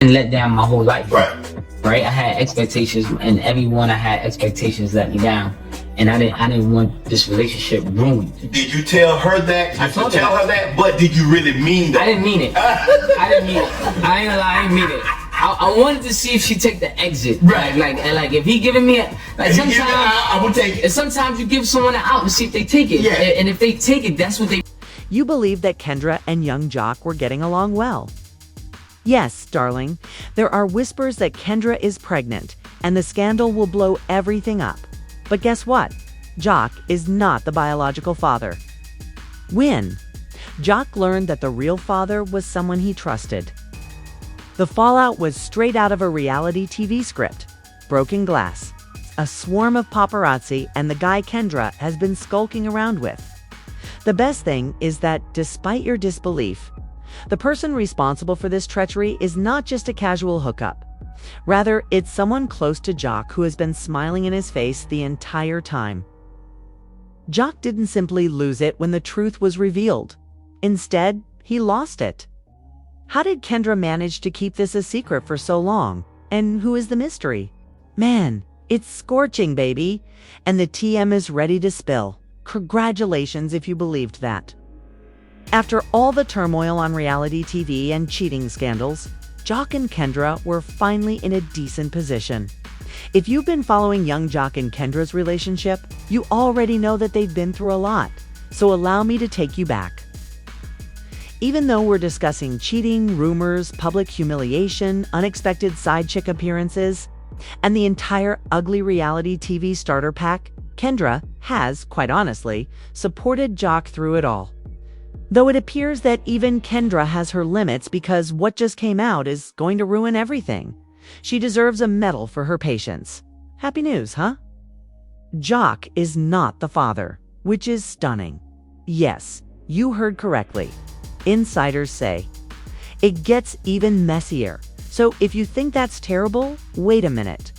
been let down my whole life. Right. Right? I had expectations, and everyone I had expectations let me down. And I didn't want this relationship ruined. Did you tell her that? I told her. But did you really mean that? I didn't mean it. I didn't mean it. I ain't gonna lie, I didn't mean it. I wanted to see if she take the exit. Right. Like if he giving me sometimes I would take it. Sometimes you give someone an out to see if they take it. Yeah. And if they take it, that's what they. You believe that Kendra and young Jock were getting along well. Yes, darling, there are whispers that Kendra is pregnant, and the scandal will blow everything up. But guess what? Jock is not the biological father. When? Jock learned that the real father was someone he trusted. The fallout was straight out of a reality TV script. Broken glass, a swarm of paparazzi, and the guy Kendra has been skulking around with. The best thing is that, despite your disbelief, the person responsible for this treachery is not just a casual hookup. Rather, it's someone close to Jock who has been smiling in his face the entire time. Jock didn't simply lose it when the truth was revealed. Instead, he lost it. How did Kendra manage to keep this a secret for so long? And who is the mystery? Man, it's scorching, baby. And the TM is ready to spill. Congratulations if you believed that. After all the turmoil on reality TV and cheating scandals, Jock and Kendra were finally in a decent position. If you've been following young Jock and Kendra's relationship, you already know that they've been through a lot, so allow me to take you back. Even though we're discussing cheating, rumors, public humiliation, unexpected side chick appearances, and the entire ugly reality TV starter pack, Kendra has, quite honestly, supported Jock through it all. Though it appears that even Kendra has her limits because what just came out is going to ruin everything. She deserves a medal for her patience. Happy news, huh? Jock is not the father, which is stunning. Yes, you heard correctly. Insiders say. It gets even messier. So if you think that's terrible, wait a minute.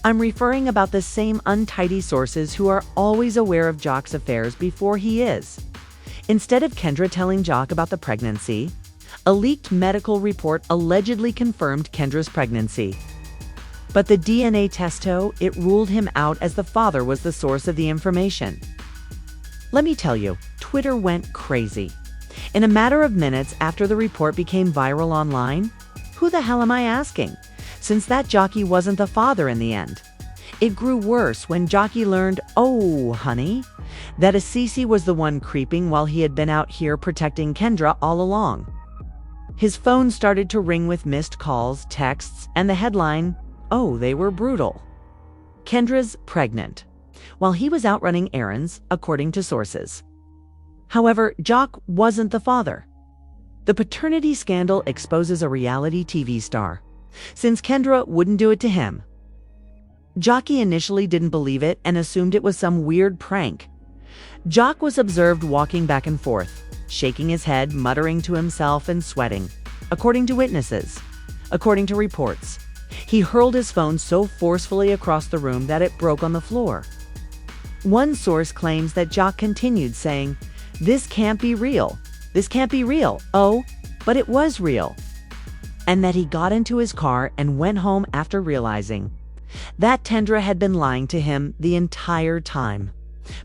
I'm referring about the same untidy sources who are always aware of Jock's affairs before he is. Instead of Kendra telling Jock about the pregnancy, a leaked medical report allegedly confirmed Kendra's pregnancy. But the DNA testo, it ruled him out as the father was the source of the information. Let me tell you, Twitter went crazy. In a matter of minutes after the report became viral online, who the hell am I asking? Since that jockey wasn't the father in the end. It grew worse when Jockey learned, oh, honey, that Assisi was the one creeping while he had been out here protecting Kendra all along. His phone started to ring with missed calls, texts, and the headline, oh, they were brutal. Kendra's pregnant, while he was out running errands, according to sources. However, Jock wasn't the father. The paternity scandal exposes a reality TV star, since Kendra wouldn't do it to him. Jockey initially didn't believe it and assumed it was some weird prank. Jock was observed walking back and forth, shaking his head, muttering to himself and sweating, according to witnesses. According to reports, he hurled his phone so forcefully across the room that it broke on the floor. One source claims that Jock continued saying, "This can't be real. This can't be real. Oh, but it was real." And that he got into his car and went home after realizing that Kendra had been lying to him the entire time.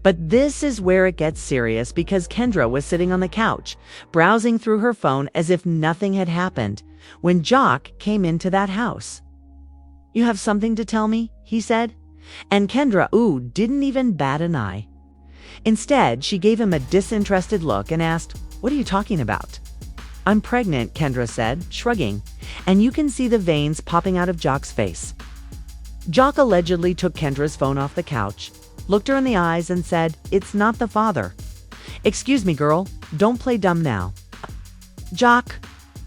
But this is where it gets serious because Kendra was sitting on the couch, browsing through her phone as if nothing had happened, when Jock came into that house. "You have something to tell me?" he said. And Kendra, didn't even bat an eye. Instead, she gave him a disinterested look and asked, "What are you talking about?" "I'm pregnant," Kendra said, shrugging, and you can see the veins popping out of Jock's face. Jock allegedly took Kendra's phone off the couch, looked her in the eyes and said, "It's not the father." "Excuse me, girl, don't play dumb now." Jock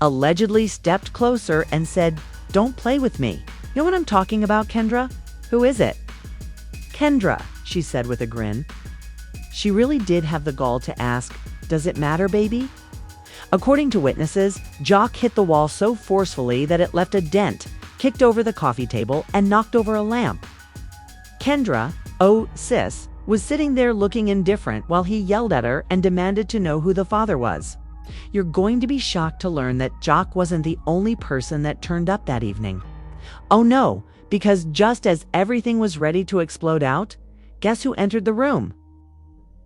allegedly stepped closer and said, "Don't play with me. You know what I'm talking about, Kendra? Who is it?" "Kendra," she said with a grin. She really did have the gall to ask, "Does it matter, baby?" According to witnesses, Jock hit the wall so forcefully that it left a dent, kicked over the coffee table, and knocked over a lamp. Kendra, sis, was sitting there looking indifferent while he yelled at her and demanded to know who the father was. You're going to be shocked to learn that Jock wasn't the only person that turned up that evening. Oh no, because just as everything was ready to explode out, guess who entered the room?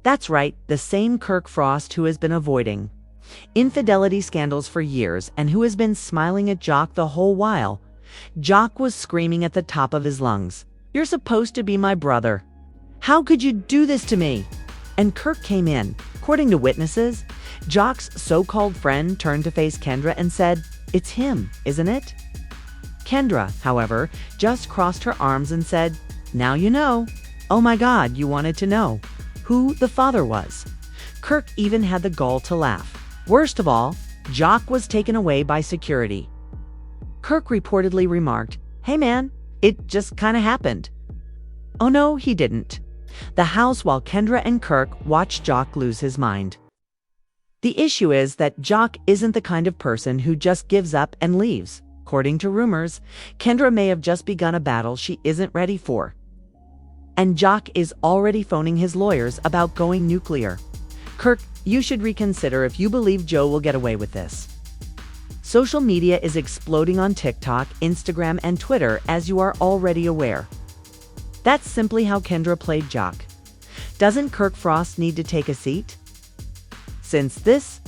That's right, the same Kirk Frost who has been avoiding infidelity scandals for years and who has been smiling at Jock the whole while. Jock was screaming at the top of his lungs, "You're supposed to be my brother. How could you do this to me?" And Kirk came in. According to witnesses, Jock's so-called friend turned to face Kendra and said, "It's him, isn't it?" Kendra, however, just crossed her arms and said, "Now you know." Oh my God, you wanted to know who the father was. Kirk even had the gall to laugh. Worst of all, Jock was taken away by security. Kirk reportedly remarked, "Hey man, it just kinda happened." Oh no, he didn't. The house while Kendra and Kirk watched Jock lose his mind. The issue is that Jock isn't the kind of person who just gives up and leaves. According to rumors, Kendra may have just begun a battle she isn't ready for. And Jock is already phoning his lawyers about going nuclear. Kirk, you should reconsider if you believe Joe will get away with this. Social media is exploding on TikTok, Instagram, and Twitter, as you are already aware. That's simply how Kendra played Jock. Doesn't Kirk Frost need to take a seat? Since this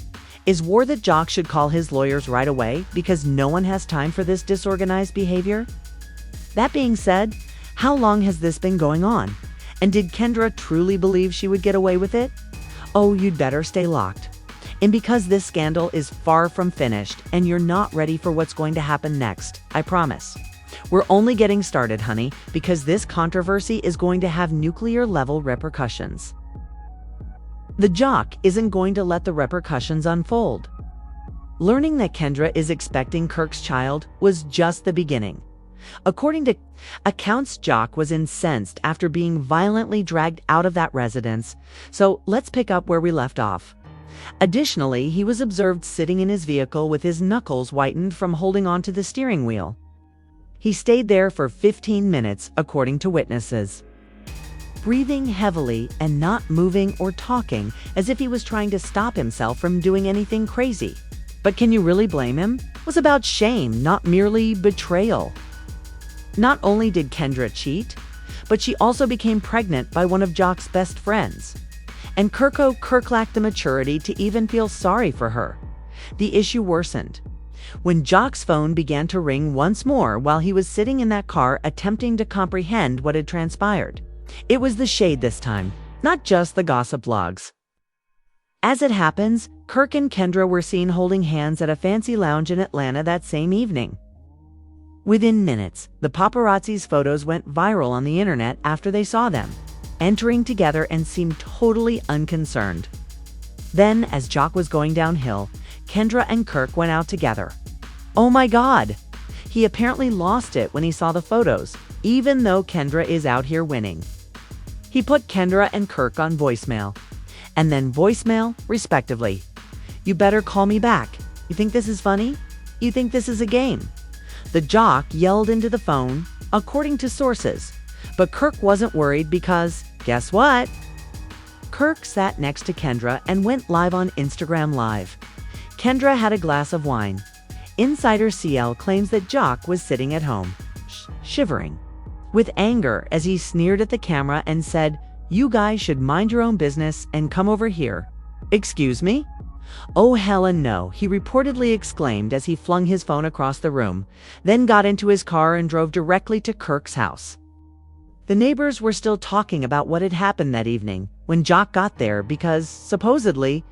is war that Jock should call his lawyers right away because no one has time for this disorganized behavior. That being said, how long has this been going on? And did Kendra truly believe she would get away with it? Oh, you'd better stay locked. And because this scandal is far from finished and you're not ready for what's going to happen next, I promise. We're only getting started, honey, because this controversy is going to have nuclear-level repercussions. The Jock isn't going to let the repercussions unfold. Learning that Kendra is expecting Kirk's child was just the beginning. According to accounts, Jock was incensed after being violently dragged out of that residence, so let's pick up where we left off. Additionally, he was observed sitting in his vehicle with his knuckles whitened from holding onto the steering wheel. He stayed there for 15 minutes, according to witnesses, breathing heavily and not moving or talking, as if he was trying to stop himself from doing anything crazy. But can you really blame him? It was about shame, not merely betrayal. Not only did Kendra cheat, but she also became pregnant by one of Jock's best friends. And Kirk lacked the maturity to even feel sorry for her. The issue worsened when Jock's phone began to ring once more while he was sitting in that car attempting to comprehend what had transpired. It was the shade this time, not just the gossip blogs. As it happens, Kirk and Kendra were seen holding hands at a fancy lounge in Atlanta that same evening. Within minutes, the paparazzi's photos went viral on the internet after they saw them, entering together and seemed totally unconcerned. Then, as Jock was going downhill, Kendra and Kirk went out together. Oh my God! He apparently lost it when he saw the photos, even though Kendra is out here winning. He put Kendra and Kirk on voicemail, and then voicemail, respectively. You better call me back. You think this is funny? You think this is a game? The Jock yelled into the phone, according to sources. But Kirk wasn't worried because, guess what? Kirk sat next to Kendra and went live on Instagram Live. Kendra had a glass of wine. Insider CL claims that Jock was sitting at home, shivering with anger as he sneered at the camera and said, "You guys should mind your own business and come over here." Excuse me? Oh hell and no, he reportedly exclaimed as he flung his phone across the room, then got into his car and drove directly to Kirk's house. The neighbors were still talking about what had happened that evening when Jock got there because, supposedly,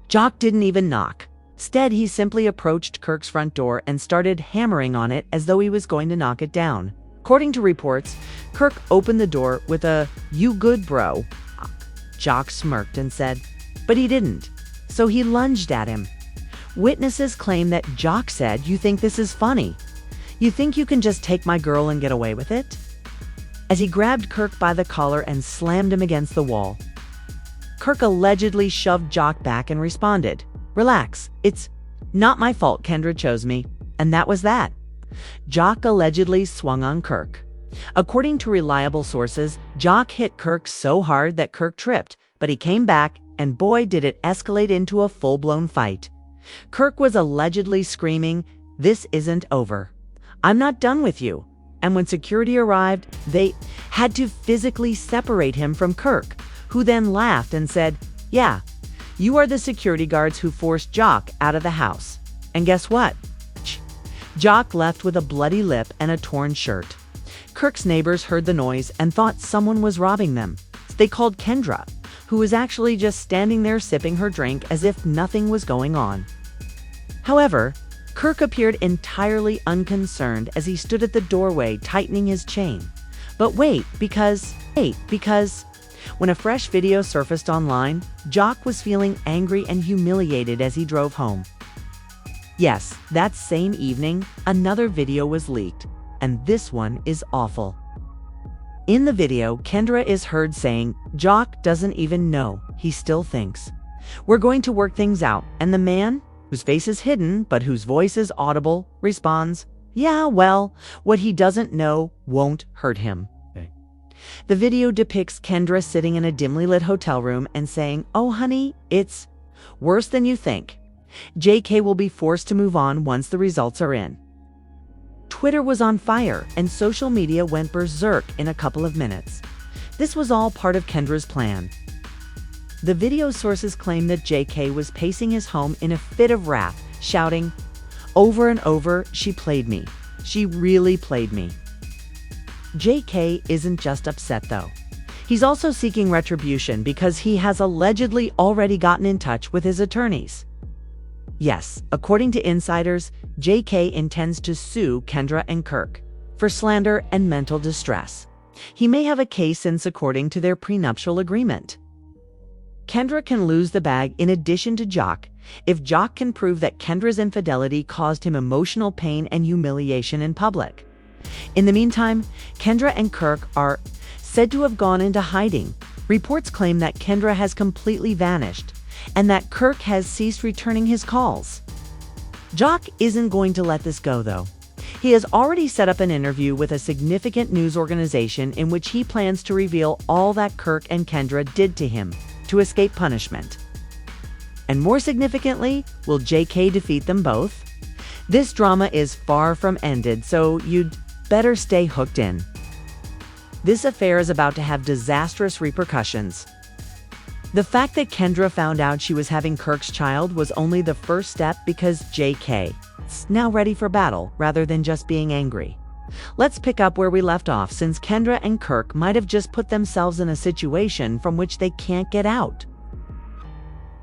Jock didn't even knock. Instead, he simply approached Kirk's front door and started hammering on it as though he was going to knock it down. According to reports, Kirk opened the door with a "You good, bro?" Jock smirked and said, but he didn't. So he lunged at him. Witnesses claim that Jock said, "You think this is funny? You think you can just take my girl and get away with it?" As he grabbed Kirk by the collar and slammed him against the wall. Kirk allegedly shoved Jock back and responded, "Relax, it's not my fault Kendra chose me." And that was that. Jock allegedly swung on Kirk. According to reliable sources, Jock hit Kirk so hard that Kirk tripped, but he came back and boy did it escalate into a full-blown fight. Kirk was allegedly screaming, "This isn't over. I'm not done with you." And when security arrived, they had to physically separate him from Kirk, who then laughed and said, "Yeah, you are the security guards who forced Jock out of the house." And guess what? Jock left with a bloody lip and a torn shirt. Kirk's neighbors heard the noise and thought someone was robbing them. They called Kendra, who was actually just standing there sipping her drink as if nothing was going on. However, Kirk appeared entirely unconcerned as he stood at the doorway tightening his chain. But wait, because when a fresh video surfaced online, Jock was feeling angry and humiliated as he drove home. Yes, that same evening, another video was leaked, and this one is awful. In the video, Kendra is heard saying, "Jock doesn't even know, he still thinks. We're going to work things out," and the man, whose face is hidden but whose voice is audible, responds, "Yeah, well, what he doesn't know won't hurt him." The video depicts Kendra sitting in a dimly lit hotel room and saying, "Oh honey, it's worse than you think. JK will be forced to move on once the results are in." Twitter was on fire and social media went berserk in a couple of minutes. This was all part of Kendra's plan. The video sources claim that JK was pacing his home in a fit of wrath, shouting, "Over and over, she played me. She really played me." JK isn't just upset though. He's also seeking retribution because he has allegedly already gotten in touch with his attorneys. Yes, according to insiders, JK intends to sue Kendra and Kirk for slander and mental distress. He may have a case since according to their prenuptial agreement. Kendra can lose the bag in addition to Jock if Jock can prove that Kendra's infidelity caused him emotional pain and humiliation in public. In the meantime, Kendra and Kirk are said to have gone into hiding. Reports claim that Kendra has completely vanished and that Kirk has ceased returning his calls. Jock isn't going to let this go though. He has already set up an interview with a significant news organization in which he plans to reveal all that Kirk and Kendra did to him to escape punishment. And more significantly, will JK defeat them both? This drama is far from ended, so you'd better stay hooked in. This affair is about to have disastrous repercussions. The fact that Kendra found out she was having Kirk's child was only the first step because JK is now ready for battle rather than just being angry. Let's pick up where we left off since Kendra and Kirk might have just put themselves in a situation from which they can't get out.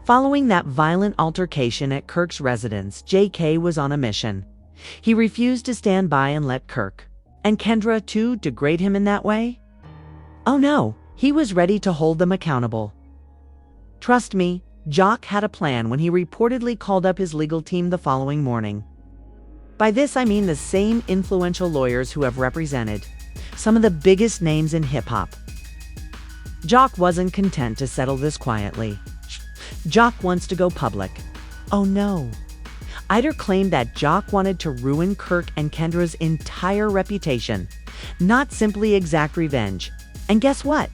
Following that violent altercation at Kirk's residence, JK was on a mission. He refused to stand by and let Kirk and Kendra too degrade him in that way. Oh no, he was ready to hold them accountable. Trust me, Jock had a plan when he reportedly called up his legal team the following morning. By this I mean the same influential lawyers who have represented some of the biggest names in hip-hop. Jock wasn't content to settle this quietly. Jock wants to go public. Oh no. Eider claimed that Jock wanted to ruin Kirk and Kendra's entire reputation, not simply exact revenge. And guess what?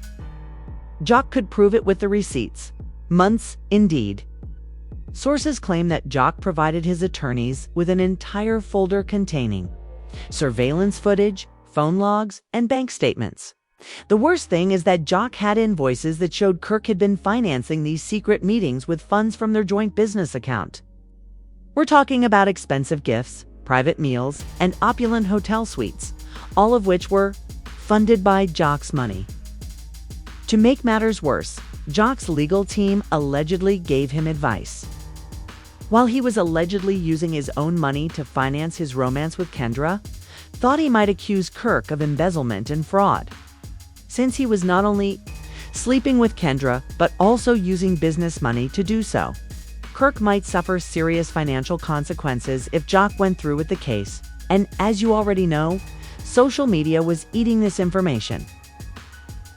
Jock could prove it with the receipts. Months, indeed. Sources claim that Jock provided his attorneys with an entire folder containing surveillance footage, phone logs, and bank statements. The worst thing is that Jock had invoices that showed Kirk had been financing these secret meetings with funds from their joint business account. We're talking about expensive gifts, private meals, and opulent hotel suites, all of which were funded by Jock's money. To make matters worse, Jock's legal team allegedly gave him advice. While he was allegedly using his own money to finance his romance with Kendra, thought he might accuse Kirk of embezzlement and fraud, since he was not only sleeping with Kendra, but also using business money to do so. Kirk might suffer serious financial consequences if Jock went through with the case, and as you already know, social media was eating this information.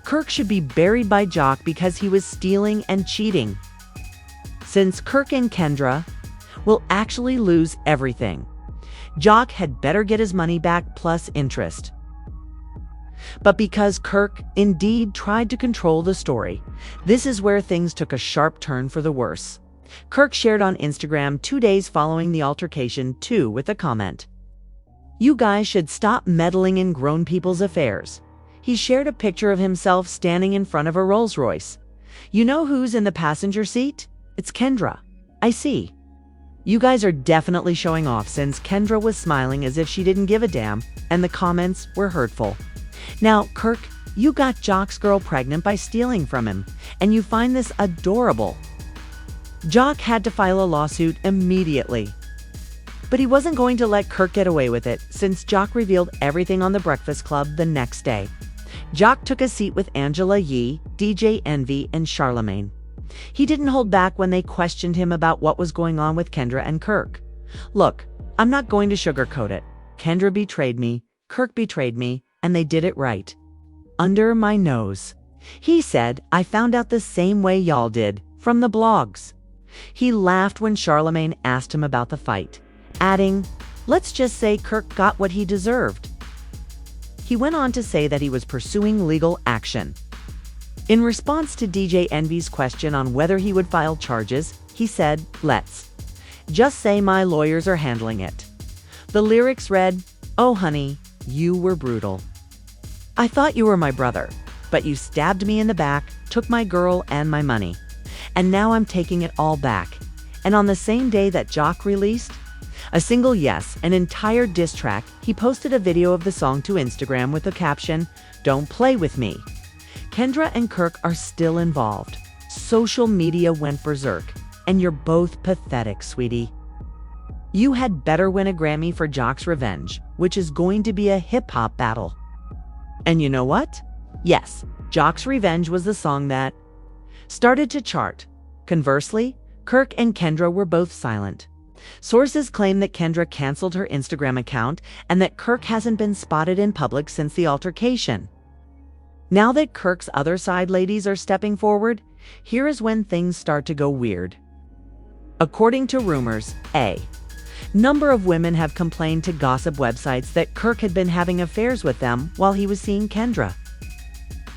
Kirk should be buried by Jock because he was stealing and cheating. Since Kirk and Kendra will actually lose everything, Jock had better get his money back plus interest. But because Kirk indeed tried to control the story, this is where things took a sharp turn for the worse. Kirk shared on Instagram 2 days following the altercation too with a comment. "You guys should stop meddling in grown people's affairs." He shared a picture of himself standing in front of a Rolls Royce. "You know who's in the passenger seat? It's Kendra. I see. You guys are definitely showing off," since Kendra was smiling as if she didn't give a damn, and the comments were hurtful. Now, Kirk, you got Jock's girl pregnant by stealing from him, and you find this adorable. Jock had to file a lawsuit immediately. But he wasn't going to let Kirk get away with it, since Jock revealed everything on The Breakfast Club the next day. Jock took a seat with Angela Yee, DJ Envy, and Charlemagne. He didn't hold back when they questioned him about what was going on with Kendra and Kirk. "Look, I'm not going to sugarcoat it. Kendra betrayed me, Kirk betrayed me, and they did it right. Under my nose." He said, "I found out the same way y'all did, from the blogs." He laughed when Charlemagne asked him about the fight, adding, "Let's just say Kirk got what he deserved." He went on to say that he was pursuing legal action. In response to DJ Envy's question on whether he would file charges, he said, "Let's just say my lawyers are handling it." The lyrics read, "Oh honey, you were brutal. I thought you were my brother, but you stabbed me in the back, took my girl and my money. And now I'm taking it all back." And on the same day that Jock released a single, yes, an entire diss track, he posted a video of the song to Instagram with the caption, "Don't play with me." Kendra and Kirk are still involved. Social media went berserk, and you're both pathetic, sweetie. You had better win a Grammy for Jock's Revenge, which is going to be a hip-hop battle. And you know what? Yes, Jock's Revenge was the song that started to chart. Conversely, Kirk and Kendra were both silent. Sources claim that Kendra canceled her Instagram account and that Kirk hasn't been spotted in public since the altercation. Now that Kirk's other side ladies are stepping forward, here is when things start to go weird. According to rumors, a number of women have complained to gossip websites that Kirk had been having affairs with them while he was seeing Kendra.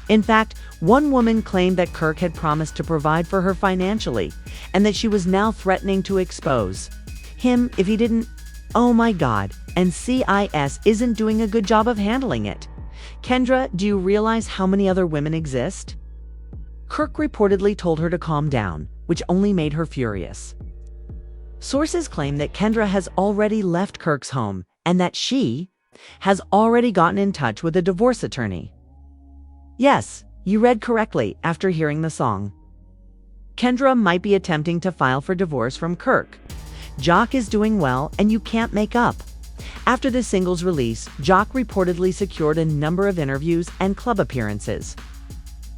In fact, one woman claimed that Kirk had promised to provide for her financially and that she was now threatening to expose him if he didn't. Oh my God, and CIS isn't doing a good job of handling it. Kendra, do you realize how many other women exist? Kirk reportedly told her to calm down, which only made her furious. Sources claim that Kendra has already left Kirk's home and that she has already gotten in touch with a divorce attorney. Yes, you read correctly after hearing the song. Kendra might be attempting to file for divorce from Kirk. Jock is doing well, and you can't make up. After the single's release, Jock reportedly secured a number of interviews and club appearances.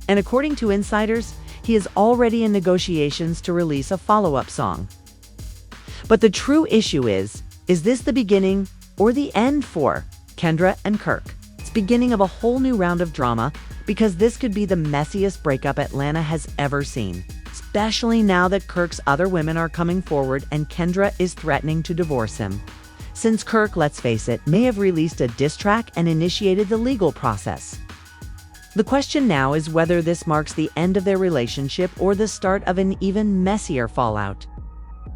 And according to insiders, he is already in negotiations to release a follow-up song. But the true issue is this the beginning or the end for Kendra and Kirk? It's beginning of a whole new round of drama, because this could be the messiest breakup Atlanta has ever seen, especially now that Kirk's other women are coming forward and Kendra is threatening to divorce him. Since Kirk, let's face it, may have released a diss track and initiated the legal process. The question now is whether this marks the end of their relationship or the start of an even messier fallout.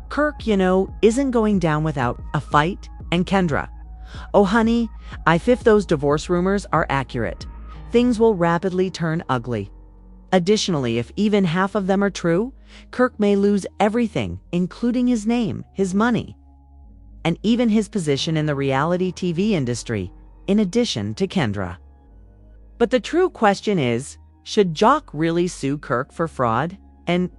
Kirk, isn't going down without a fight, and Kendra, oh honey, if those divorce rumors are accurate, things will rapidly turn ugly. Additionally, if even half of them are true, Kirk may lose everything, including his name, his money, and even his position in the reality TV industry, in addition to Kendra. But the true question is, should Jock really sue Kirk for fraud and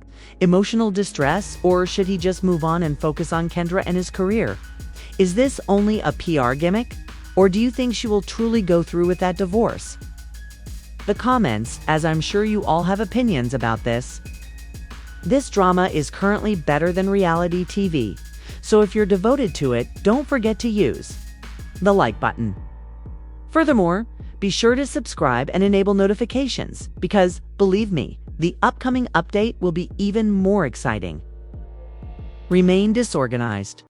emotional distress, or should he just move on and focus on Kendra and his career? Is this only a PR gimmick, or do you think she will truly go through with that divorce? The comments, as I'm sure you all have opinions about this. This drama is currently better than reality TV, so if you're devoted to it, don't forget to use the like button. Furthermore, be sure to subscribe and enable notifications, because, believe me, the upcoming update will be even more exciting. Remain disorganized.